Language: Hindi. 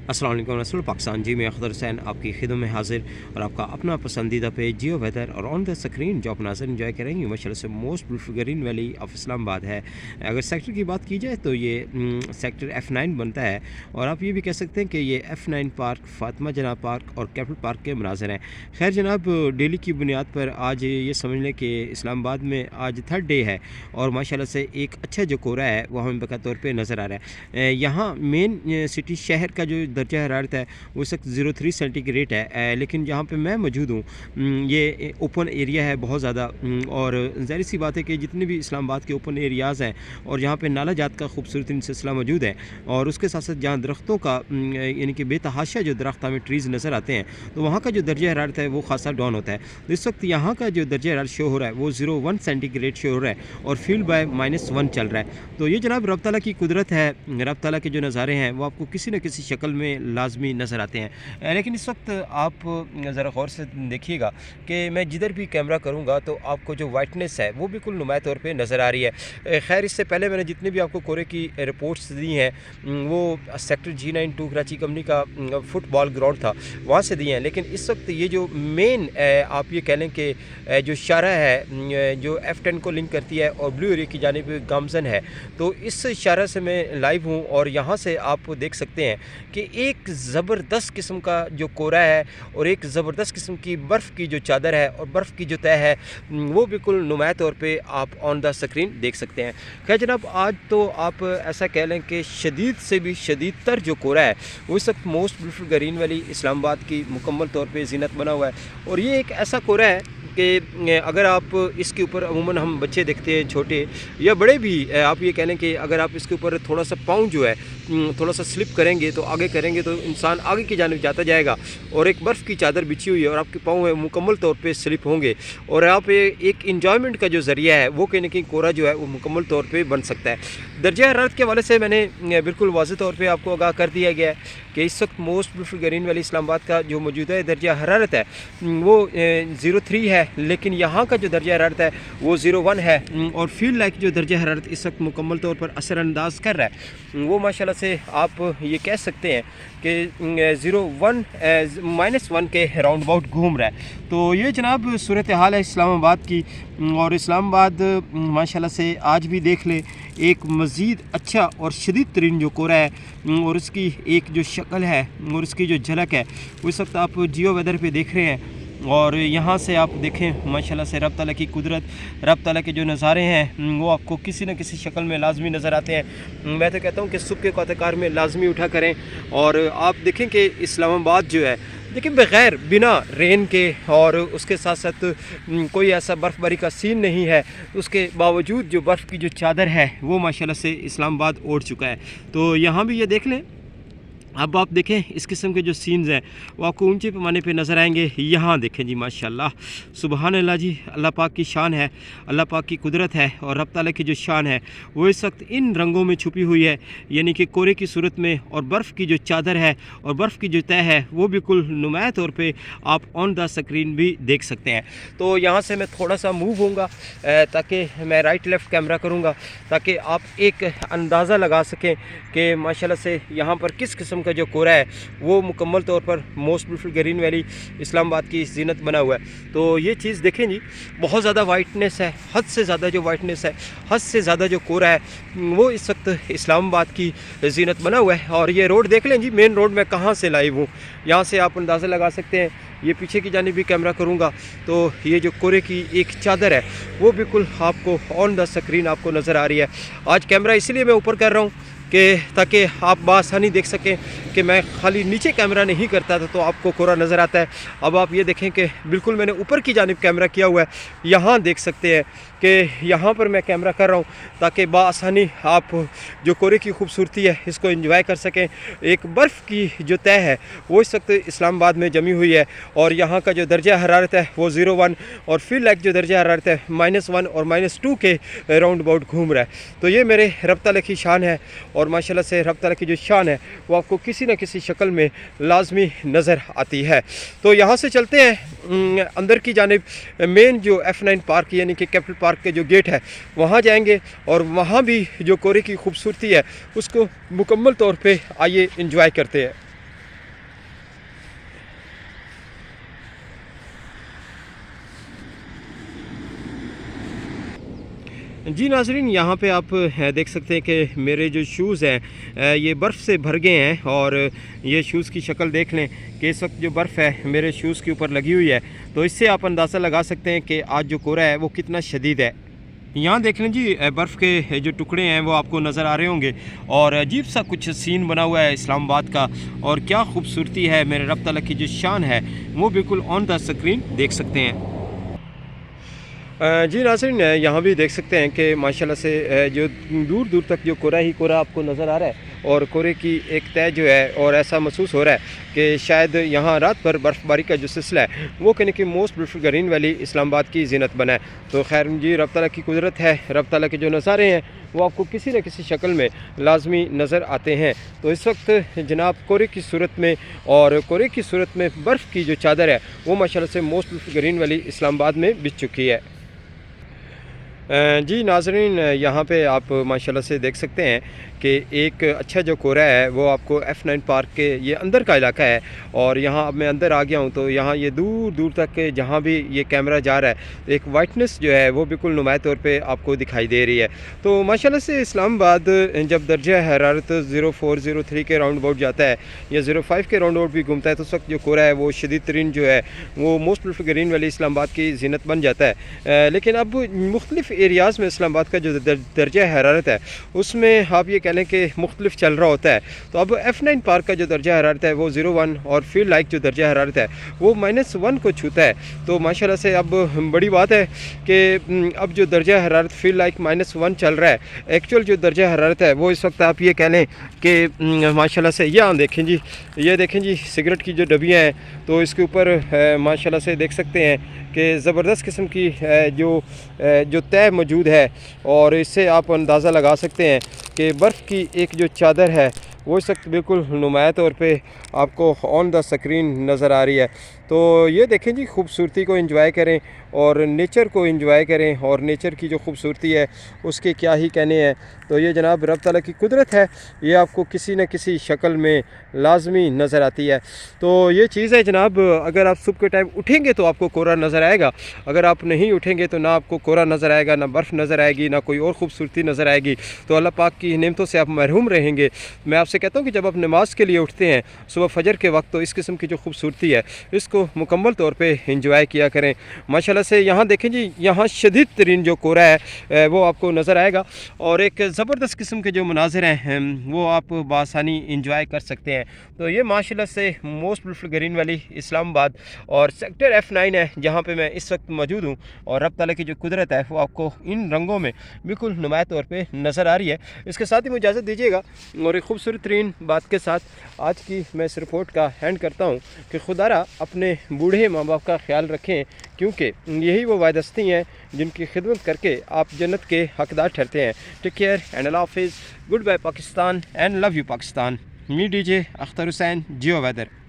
अस्सलाम वालेकुम रसूल पाकिस्तान जी, मैं अख्तर हुसैन आपकी खिदमत में हाजिर और आपका अपना पसंदीदा पेज जियो वेदर और ऑन द स्क्रीन जो आप नाज़र इंजॉय करेंगे माशाल्लाह से most beautiful green valley of Islamabad है। अगर सेक्टर की बात की जाए तो ये सेक्टर F9 बनता है और आप ये भी कह सकते हैं कि ये F9 पार्क, फातिमा जनाब पार्क और कैपिटल पार्क के मनाज़र हैं। खैर जनाब, डेली की बुनियाद पर आज ये समझ लें कि इस्लामाबाद में आज थर्ड डे है और माशाल्लाह से एक अच्छा जो कोहरा है वो हमें बका तौर पर नज़र आ रहा है। यहाँ मेन सिटी शहर का जो दर्जा हरारत है वो इस वक्त 03 सेंटीग्रेड है, लेकिन जहाँ पे मैं मौजूद हूँ ये ओपन एरिया है बहुत ज़्यादा और ज़ाहिर सी बात है कि जितने भी इस्लामाबाद के ओपन एरियाज़ हैं और जहाँ पे नाला जात का खूबसूरत सिलसिला मौजूद है और उसके साथ साथ जहाँ दरख्तों का यानी कि बेतहाशा जो दरख्त हमें ट्रीज़ नज़र आते हैं तो वहाँ का जो दर्जा हरारत है वो खासा डाउन होता है। तो इस वक्त यहाँ का जो दर्जा हरारत शो हो रहा है वो 01 सेंटीग्रेड शो हो रहा है और फील्ड बाय -1 चल रहा है। तो ये जनाब रब ताला की कुदरत है, रब ताला के जो नज़ारे हैं वो आपको किसी न किसी शक्ल में लाजमी नज़र आते हैं। लेकिन इस वक्त आप ज़रा गौर से देखिएगा कि मैं जिधर भी कैमरा करूँगा तो आपको जो वाइटनेस है वो बिल्कुल नुमाया तौर पे नज़र आ रही है। खैर इससे पहले मैंने जितने भी आपको कोरे की रिपोर्ट्स दी हैं वो सेक्टर G92 कराची कंपनी का फुटबॉल ग्राउंड था वहाँ से दिए हैं, लेकिन इस वक्त ये जो मेन आप ये कह लें कि जो इशारा है जो F10 को लिंक करती है और ब्लू एरिया की जानिब गामजन है, तो इस इशारा से मैं लाइव हूँ और यहाँ से आप देख सकते हैं कि एक ज़बरदस्त किस्म का जो कोहरा है और एक ज़बरदस्त किस्म की बर्फ़ की जो चादर है और बर्फ़ की जो तह है वो बिल्कुल नुमाया तौर पे आप ऑन द स्क्रीन देख सकते हैं। खैर जनाब, आज तो आप ऐसा कह लें कि शदीद से भी शदीद तर जो कोहरा है वो इस वक्त most beautiful green valley Islamabad की मुकम्मल तौर पे ज़ीनत बना हुआ है और ये एक ऐसा कोहरा है कि अगर आप इसके ऊपर अमूमन हम बच्चे देखते हैं छोटे या बड़े भी, आप ये कह लें कि अगर आप इसके ऊपर थोड़ा सा पाँव जो है थोड़ा सा स्लिप करेंगे तो आगे करेंगे तो इंसान आगे की जानिब जाता जाएगा और एक बर्फ़ की चादर बिछी हुई है और आपके पाँव है मुकम्मल तौर पे स्लिप होंगे और आप एक इंजॉयमेंट का जो ज़रिया है वो कहीं ना कहीं कोहरा जो है वो मुकम्मल तौर पे बन सकता है। दर्जा हरारत के हवाले से मैंने बिल्कुल वाज़ेह तौर पे आपको आगाह कर दिया गया है कि इस वक्त most beautiful green valley Islamabad का जो मौजूदा दर्जा हरारत है वो 03 है, लेकिन यहाँ का जो दर्जा हरारत है वो 01 है और फील्ड लाइक जो दर्जा हरारत इस वक्त मुकम्मल तौर पर असरअंदाज कर रहा है वो माशाल्लाह से आप ये कह सकते हैं कि 01 -1 के राउंड अबाउट घूम रहा है। तो ये जनाब सूरत हाल है इस्लामाबाद की और इस्लामाबाद माशाल्लाह से आज भी देख ले एक मज़ीद अच्छा और शदीद तरीन जो कोहरा है और उसकी एक जो शक्ल है और उसकी जो झलक है वो इस वक्त आप जियो वेदर पे देख रहे हैं और यहाँ से आप देखें माशाल्लाह से रब ताला की कुदरत, रब ताला के जो नज़ारे हैं वो आपको किसी न किसी शक्ल में लाजमी नज़र आते हैं। मैं तो कहता हूँ कि सुबह के क़ातकार में लाजमी उठा करें और आप देखें कि इस्लामाबाद जो है लेकिन बग़ैर बिना रेन के और उसके साथ साथ कोई ऐसा बर्फ़बारी का सीन नहीं है, उसके बावजूद जो बर्फ़ की जो चादर है वो माशाल्लाह से इस्लामाबाद ओढ़ चुका है। तो यहाँ भी ये देख लें, अब आप देखें इस किस्म के जो सीन्स हैं वो आपको ऊंचे पैमाने पे नज़र आएंगे। यहाँ देखें जी माशाल्लाह, सुबहान अल्लाह जी, अल्लाह पाक की शान है, अल्लाह पाक की कुदरत है और रब ताला की जो शान है वो इस वक्त इन रंगों में छुपी हुई है, यानी कि कोहरे की सूरत में और बर्फ़ की जो चादर है और बर्फ़ की जो तह है वो बिल्कुल नुमाया तौर पर आप ऑन द स्क्रीन भी देख सकते हैं। तो यहाँ से मैं थोड़ा सा मूव होऊंगा ताकि मैं राइट लेफ़्ट कैमरा करूँगा ताकि आप एक अंदाज़ा लगा सकें कि माशाल्लाह से यहाँ पर किस किस्म का जो कोहरा है वो मुकम्मल तौर पर most beautiful green valley Islamabad की ज़ीनत बना हुआ है। तो ये चीज़ देखें जी, बहुत ज़्यादा वाइटनेस है, हद से ज़्यादा जो वाइटनेस है, हद से ज़्यादा जो कोहरा है वो इस वक्त इस्लामाबाद की ज़ीनत बना हुआ है। और ये रोड देख लें जी, मेन रोड में कहाँ से लाइव हूँ, यहाँ से आप अंदाज़ा लगा सकते हैं। ये पीछे की जानिब भी कैमरा करूँगा तो ये जो कोहरे की एक चादर है वो बिल्कुल आपको ऑन द स्क्रीन आपको नज़र आ रही है। आज कैमरा इसलिए मैं ऊपर कर रहा हूँ कि ताकि आप बासानी देख सकें कि मैं खाली नीचे कैमरा नहीं करता था तो आपको कोहरा नज़र आता है। अब आप ये देखें कि बिल्कुल मैंने ऊपर की जानिब कैमरा किया हुआ है, यहाँ देख सकते हैं कि यहाँ पर मैं कैमरा कर रहा हूँ ताकि बासानी आप जो कोहरे की खूबसूरती है इसको एंजॉय कर सकें। एक बर्फ़ की जो तह है वो इस वक्त इस्लामाबाद में जमी हुई है और यहाँ का जो दर्जा हरारत है वो 01 और फील्ड लाइक जो दर्जा हरारत है -1 और -2 के राउंड अबाउट घूम रहा है। तो ये मेरे रब ताला की शान है और माशाल्लाह से रब ताला की जो शान है वो आपको किसी न किसी शक्ल में लाजमी नज़र आती है। तो यहाँ से चलते हैं अंदर की जानिब, मेन जो F9 पार्क यानी कि कैपिटल पार्क के जो गेट है वहाँ जाएंगे और वहाँ भी जो कोहरे की खूबसूरती है उसको मुकम्मल तौर पे आइए इंजॉय करते हैं। जी नाज़रीन, यहाँ पे आप देख सकते हैं कि मेरे जो शूज़ हैं ये बर्फ़ से भर गए हैं और ये शूज़ की शक्ल देख लें कि इस वक्त जो बर्फ़ है मेरे शूज़ के ऊपर लगी हुई है। तो इससे आप अंदाज़ा लगा सकते हैं कि आज जो कोहरा है वो कितना शदीद है। यहाँ देख लें जी, बर्फ़ के जो टुकड़े हैं वो आपको नज़र आ रहे होंगे और अजीब सा कुछ सीन बना हुआ है इस्लामाबाद का, और क्या खूबसूरती है, मेरे रब तआला की जो शान है वो बिल्कुल ऑन द स्क्रीन देख सकते हैं। जी नाज़रीन, यहाँ भी देख सकते हैं कि माशाल्लाह से जो दूर दूर तक जो कोहरा ही कोहरा आपको नज़र आ रहा है और कोहरे की एक तय जो है, और ऐसा महसूस हो रहा है कि शायद यहाँ रात भर बर्फ़बारी का जो सिलसिला है वो कहने की most beautiful green valley Islamabad की ज़ीनत बना है। तो खैर जी, रब तआला की कुदरत है, रब तआला के जो नज़ारे हैं वो आपको किसी न किसी शक्ल में लाजमी नज़र आते हैं। तो इस वक्त जनाब कोहरे की सूरत में, और कोहरे की सूरत में बर्फ़ की जो चादर है वो माशाल्लाह से most beautiful green valley Islamabad में बिछ चुकी है। जी नाज़रीन, यहाँ पे आप माशाल्लाह से देख सकते हैं कि एक अच्छा जो कोहरा है वो आपको F9 पार्क के ये अंदर का इलाका है, और यहाँ अब मैं अंदर आ गया हूँ तो यहाँ ये दूर दूर तक जहाँ भी ये कैमरा जा रहा है एक वाइटनेस जो है वो बिल्कुल नुमाया तौर पे आपको दिखाई दे रही है। तो माशाल्लाह से इस्लामाबाद जब दर्जा हरारत 0403 के राउंड अबाउट जाता है या 05 के राउंड अबाउट भी घूमता है तो उस वक्त जो कोहरा है वो शदीद तरीन जो है वो most beautiful green valley Islamabad की ज़ीनत बन जाता है। लेकिन अब मुख्तलिफ एरियाज़ में इस्लामाबाद का जो दर्जा हरारत है उसमें आप ये कह लें कि मुख्तलिफ चल रहा होता है। तो अब F9 पार्क का जो दर्जा हरारत है वो 01, और फील्ड लाइक जो दर्जा हरारत है वो -1 को छूता है। तो माशाल्लाह से अब बड़ी बात है कि अब जो दर्जा हरारत फील्ड लाइक -1 चल रहा है, एक्चुअल जो दर्जा हरारत है वो इस वक्त आप ये कह लें कि माशाल्लाह से यहाँ देखें जी, ये देखें जी सिगरेट की जो डबियाँ हैं तो इसके ऊपर माशाल्लाह से देख सकते हैं कि ज़बरदस्त किस्म की जो तय मौजूद है, और इससे आप अंदाज़ा लगा सकते हैं कि बर्फ़ की एक जो चादर है वो इस वक्त बिल्कुल नुमाया तौर पे आपको ऑन द स्क्रीन नज़र आ रही है। तो ये देखें जी, खूबसूरती को एंजॉय करें और नेचर को एंजॉय करें, और नेचर की जो खूबसूरती है उसके क्या ही कहने हैं। तो ये जनाब रब तआला की कुदरत है, ये आपको किसी न किसी शक्ल में लाजमी नज़र आती है। तो ये चीज़ है जनाब, अगर आप सुबह के टाइम उठेंगे तो आपको कोहरा नज़र आएगा, अगर आप नहीं उठेंगे तो ना आपको कोहरा नज़र आएगा, ना बर्फ़ नज़र आएगी, ना कोई और खूबसूरती नज़र आएगी। तो अल्लाह पाक की नेमतों से आप महरूम रहेंगे। मैं आपसे कहता हूँ कि जब आप नमाज के लिए उठते हैं सुबह फजर के वक्त, तो इस किस्म की जो खूबसूरती है इसको मुकम्मल तौर पे एंजॉय किया करें। माशाल्लाह से यहाँ देखें जी, यहाँ शदीद तरीन जो कोहरा है वो आपको नज़र आएगा, और एक ज़बरदस्त किस्म के जो मनाज़िर हैं वो आप बासानी इंजॉय कर सकते हैं। तो ये माशाल्लाह से most beautiful green valley Islamabad और सेक्टर F9 है जहाँ पे मैं इस वक्त मौजूद हूँ, और रब तआला की जो कुदरत है वो आपको इन रंगों में बिल्कुल नुमाया तौर पे नज़र आ रही है। इसके साथ ही मुझे इजाज़त दीजिएगा, और एक खूबसूरत तरीन बात के साथ आज की मैं इस रिपोर्ट का हैंड करता हूँ कि खुदारा अपने बूढ़े माँ बाप का ख्याल रखें, क्योंकि यही वो वायदस्ती हैं जिनकी खिदमत करके आप जन्नत के हकदार ठहरते हैं। टेक केयर एंड अल्लाह हाफिज़, good bye Pakistan and love you Pakistan. मी डीजे अख्तर हुसैन, जियो वेदर।